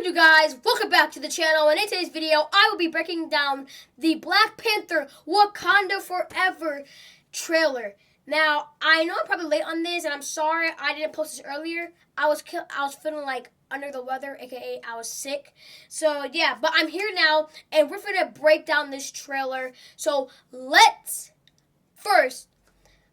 good, you guys? Welcome back to the channel, and in today's video, I will be breaking down the Black Panther Wakanda Forever trailer. Now, I know I'm probably late on this, and I'm sorry I didn't post this earlier. I was feeling like under the weather, aka I was sick. So, yeah, but I'm here now, and we're going to break down this trailer. So, let's first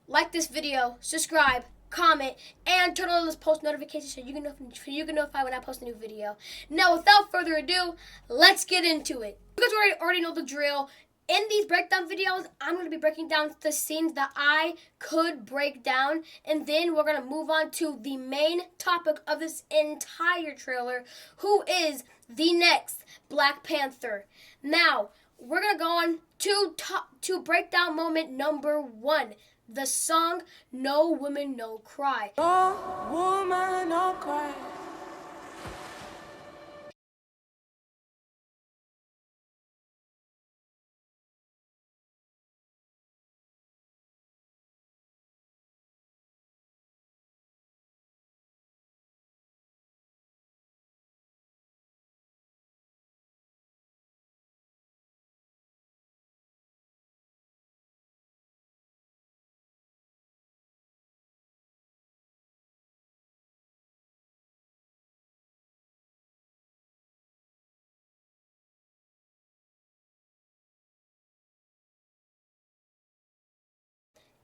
like this video, subscribe, comment, and turn on those post notifications so you can notify when I post a new video. Now, without further ado, let's get into it. You guys already know the drill. In these breakdown videos, I'm going to be breaking down the scenes that I could break down, and then we're going to move on to the main topic of this entire trailer, who is the next Black Panther. Now, we're going to go on to breakdown moment number 1. The song No Woman No Cry. No woman no cry.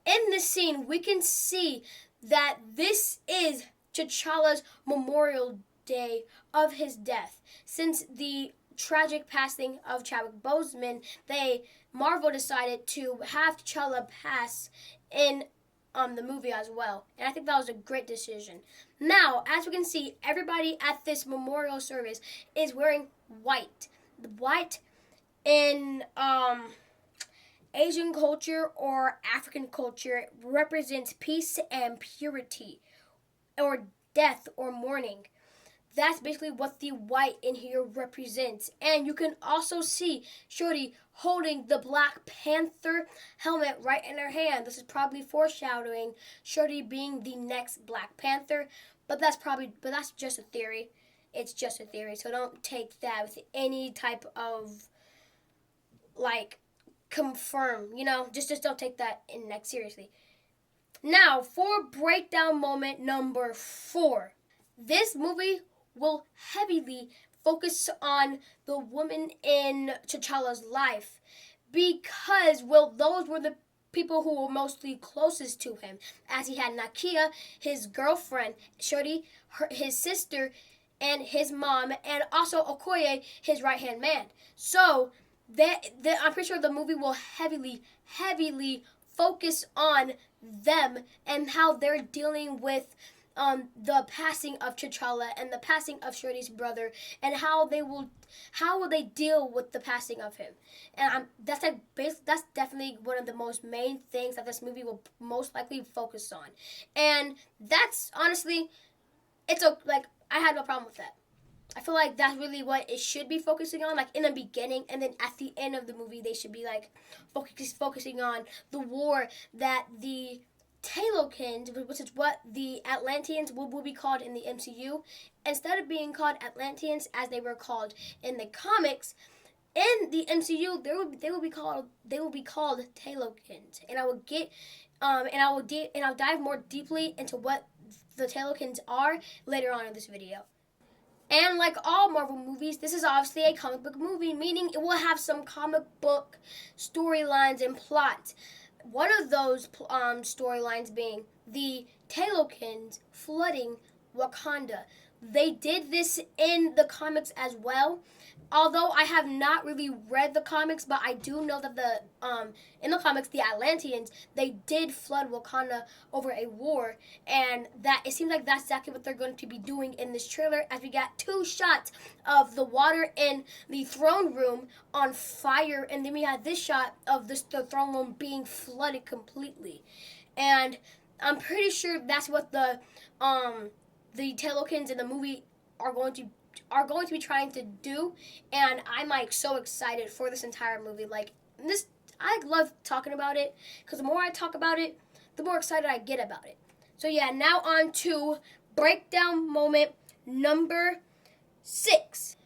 In this scene, we can see that this is T'Challa's Memorial Day of his death. Since the tragic passing of Chadwick Boseman, Marvel decided to have T'Challa pass in the movie as well. And I think that was a great decision. Now, as we can see, everybody at this memorial service is wearing white. The white in Asian culture or African culture represents peace and purity, or death or mourning. That's basically what the white in here represents. And you can also see Shorty holding the Black Panther helmet right in her hand. This is probably foreshadowing Shorty being the next Black Panther, but that's just a theory. It's just a theory, so don't take that with any type of confirm, just don't take that in next seriously. Now, for breakdown moment number 4. This movie will heavily focus on the woman in T'Challa's life because, those were the people who were mostly closest to him, as he had Nakia, his girlfriend, Shorty, his sister, and his mom, and also Okoye, his right-hand man. So, I'm pretty sure the movie will heavily focus on them and how they're dealing with the passing of T'Challa and the passing of Shorty's brother, and how will they deal with the passing of him. And that's definitely one of the most main things that this movie will most likely focus on. And that's honestly, I had no problem with that. I feel like that's really what it should be focusing on, in the beginning, and then at the end of the movie, they should be focusing on the war that the Talokans, which is what the Atlanteans will be called in the MCU, instead of being called Atlanteans as they were called in the comics. In the MCU, they will be called Talokans, and I'll dive more deeply into what the Talokans are later on in this video. And like all Marvel movies, this is obviously a comic book movie, meaning it will have some comic book storylines and plots. One of those storylines being the Talokans flooding Wakanda. They did this in the comics as well. Although I have not really read the comics, but I do know that in the comics, the Atlanteans, they did flood Wakanda over a war, and that it seems like that's exactly what they're going to be doing in this trailer, as we got 2 shots of the water in the throne room on fire, and then we had this shot of the throne room being flooded completely. And I'm pretty sure that's what the Talokans in the movie are going to be trying to do, and I'm so excited for this entire movie. I love talking about it, because the more I talk about it, the more excited I get about it. So yeah, now on to breakdown moment number 6.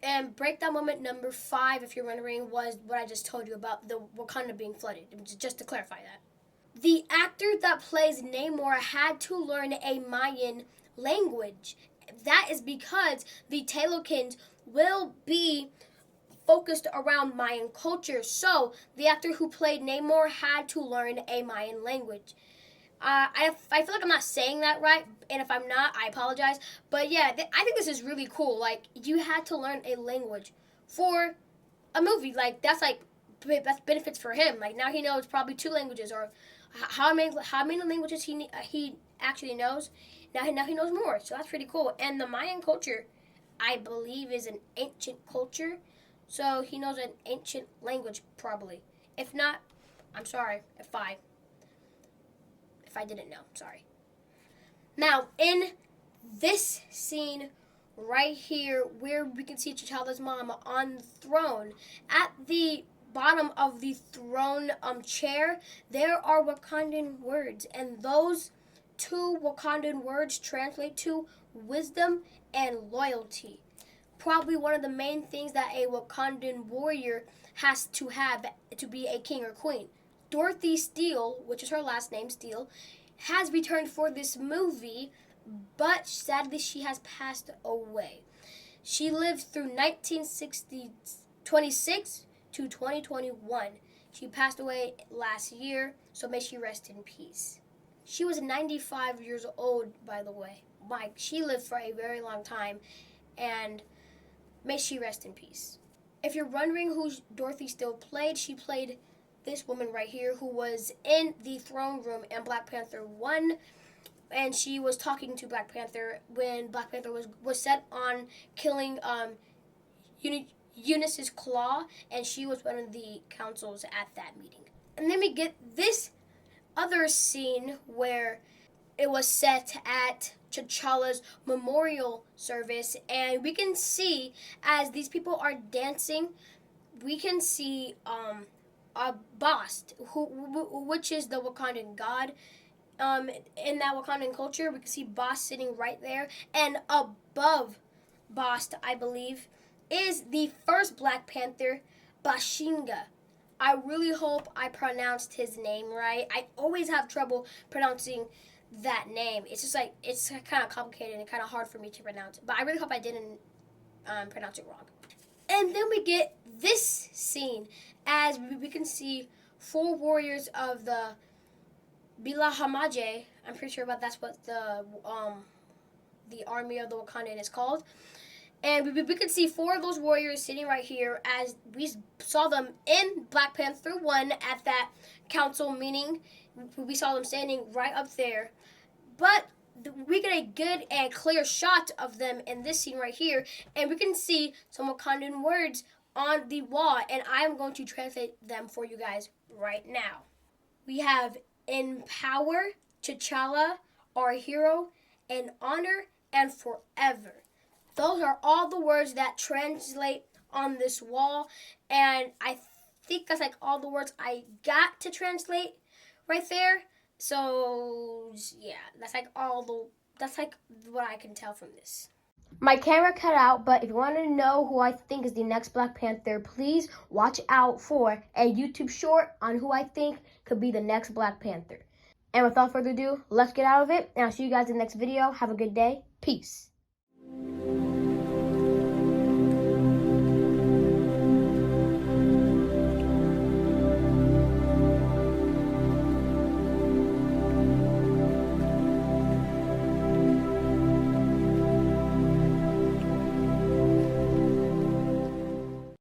And breakdown moment number 5, if you're wondering, was what I just told you about the Wakanda being flooded. Just to clarify that. The actor that plays Namor had to learn a Mayan language. That is because the Talokins will be focused around Mayan culture. So the actor who played Namor had to learn a Mayan language. I feel like I'm not saying that right, and if I'm not, I apologize. But yeah, I think this is really cool. Like, you had to learn a language for a movie. Like, that's benefits for him. Like, now he knows probably 2 languages, or how many languages he actually knows. Now he knows more. So that's pretty cool. And the Mayan culture, I believe, is an ancient culture. So he knows an ancient language probably. If not, I'm sorry if I didn't know. Sorry. Now, in this scene right here, where we can see T'Challa's mom on the throne, at the bottom of the throne chair, there are Wakandan words, and those 2 Wakandan words translate to wisdom and loyalty. Probably one of the main things that a Wakandan warrior has to have to be a king or queen. Dorothy Steele, which is her last name, Steele, has returned for this movie, but sadly she has passed away. She lived through 1926 to 2021. She passed away last year, so may she rest in peace. She was 95 years old, by the way. She lived for a very long time, and may she rest in peace. If you're wondering who Dorothy Steele played, she played this woman right here who was in the throne room in Black Panther 1, and she was talking to Black Panther when Black Panther was set on killing Eunice's claw, and she was one of the councils at that meeting. And then we get this other scene where it was set at T'Challa's memorial service, and we can see as these people are dancing, we can see Bast, which is the Wakandan god. In that Wakandan culture, we can see Bast sitting right there, and above Bast, I believe, is the first Black Panther, Bashinga. I really hope I pronounced his name right. I always have trouble pronouncing that name. It's just like, it's kind of complicated and kind of hard for me to pronounce, but I really hope I didn't pronounce it wrong. And then we get this scene as we can see 4 warriors of the Bilahamaje. I'm pretty sure that's what the army of the Wakandan is called. And we could see 4 of those warriors sitting right here as we saw them in Black Panther 1 at that council meeting. We saw them standing right up there. But we get a good and clear shot of them in this scene right here. And we can see some Wakandan words on the wall. And I am going to translate them for you guys right now. We have in power, T'Challa, our hero, in honor, and forever. Those are all the words that translate on this wall, and I think that's like all the words I got to translate right there. So yeah, that's like what I can tell from this. My camera cut out, but if you want to know who I think is the next Black Panther, please watch out for a YouTube short on who I think could be the next Black Panther. And without further ado, let's get out of it, and I'll see you guys in the next video. Have a good day. Peace.